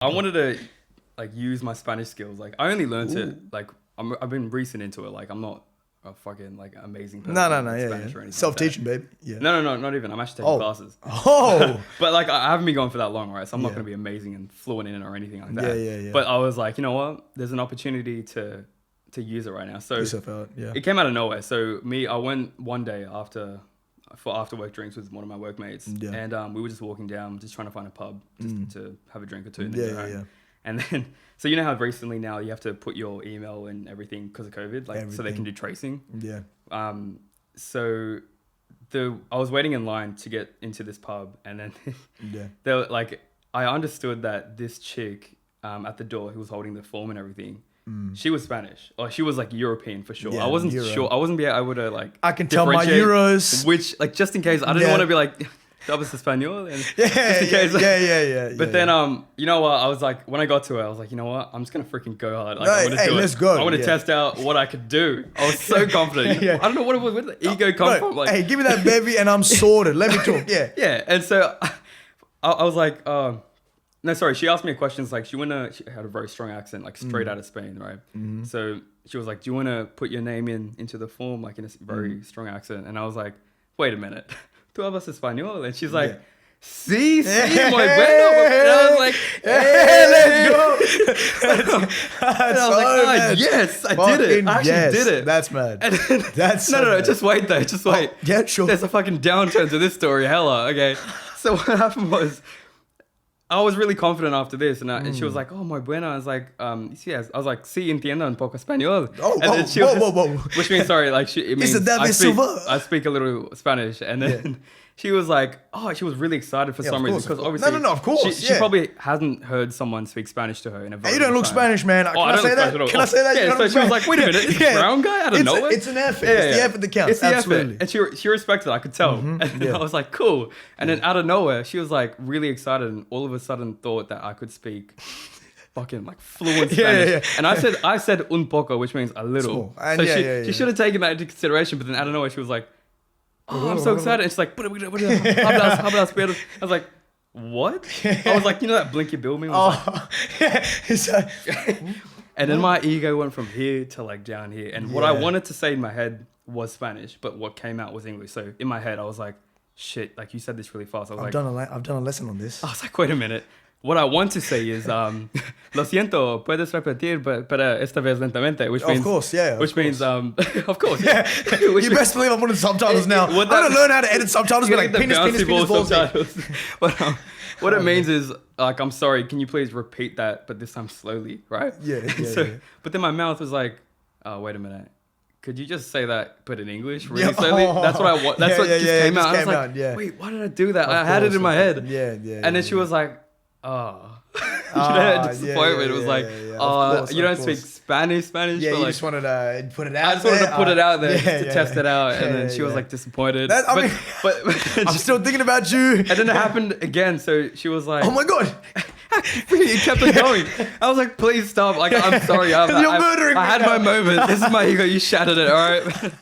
I wanted to like use my Spanish skills. Like I only learned it like I've been recent into it. Like I'm not a fucking like amazing person. No, Spanish or anything self-teaching, like babe. Yeah. No, not even. I'm actually taking classes. Oh. But like I haven't been going for that long, right? So I'm not going to be amazing and fluent in it or anything like that. Yeah. But I was like, you know what? There's an opportunity to use it right now. So it came out of nowhere. So I went one day for after work drinks with one of my workmates, and we were just walking down, just trying to find a pub just to have a drink or two. And And then, so you know how recently now you have to put your email and everything because of COVID, like so they can do tracing. Yeah. So I was waiting in line to get into this pub, and then they were like, I understood that this chick at the door who was holding the form and everything, she was Spanish, or she was like European for sure. I wasn't sure. I wasn't able to like. I can tell my euros. Which like just in case I didn't want to be like. Hablas español? And yeah. But then, you know what? I was like, when I got to it, I was like, you know what? I'm just going to freaking go hard. Like, I'm gonna do let's it. go. I want to test out what I could do. I was so confident. I don't know what it was. Where did the ego come from? Like, hey, give me that baby and I'm sorted. Let me talk. Yeah. Yeah. And so I was like, no, sorry. She asked me questions like, she had a very strong accent, like straight out of Spain, right? So she was like, do you want to put your name into the form, like in a very strong accent? And I was like, wait a minute. ¿Tú hablas español? And she's like, sí, muy bueno. And I was like, let's go. And I was like, yes, I did it. I actually did it. That's mad. That's no, just wait though. Just wait. Yeah, sure. There's a fucking downturn to this story. Hella. Okay. So what happened was, I was really confident after this, and she was like, "Oh, muy buena." I was like, yes. I was like, "Sí, entiendo un poco español." Whoa. Which means, sorry, like, it means I speak a little Spanish. And then she was like, oh, she was really excited for some reason. Because obviously, no, of course. She probably hasn't heard someone speak Spanish to her in a very long time. You don't look Spanish, man. Can I say that? Can I say that? Yeah, so she was like, wait a minute, is this brown guy out of nowhere? It's an effort. It's the effort that counts. It's the effort. And she respected it, I could tell. And I was like, cool. And then out of nowhere, she was like really excited and all of a sudden thought that I could speak fucking like fluent Spanish. And I said un poco, which means a little. So she should have taken that into consideration, but then out of nowhere, she was like, oh, I'm so excited. And she's like, hablas. I was like, what? I was like, you know that Blinky Bill meme? And then my ego went from here to like down here. And what I wanted to say in my head was Spanish, but what came out was English. So in my head, I was like, shit, like you said this really fast. I've done a lesson on this. I was like, wait a minute. What I want to say is, lo siento, puedes repetir, pero esta vez lentamente, which means, of course, yeah. You best believe I'm putting subtitles now. I'm gonna learn how to edit subtitles, but like penis, balls. But what it means is, like, I'm sorry, can you please repeat that, but this time slowly, right? But then my mouth was like, oh, wait a minute. Could you just say that, but in English, really slowly? That's what I want. That's what just came out. I was like, wait, why did I do that? I had it in my head. And then she was like, oh, disappointment. It was like, you don't speak Spanish. Yeah, but you like, just wanted to put it out. I just wanted to put it out there to test it out, and then she was like disappointed. But I'm still thinking about you. And then it happened again. So she was like, oh my god. It kept on going. I was like, please stop. Like, I'm sorry. You're murdering me. I had my moment. This is my ego. You shattered it. All right.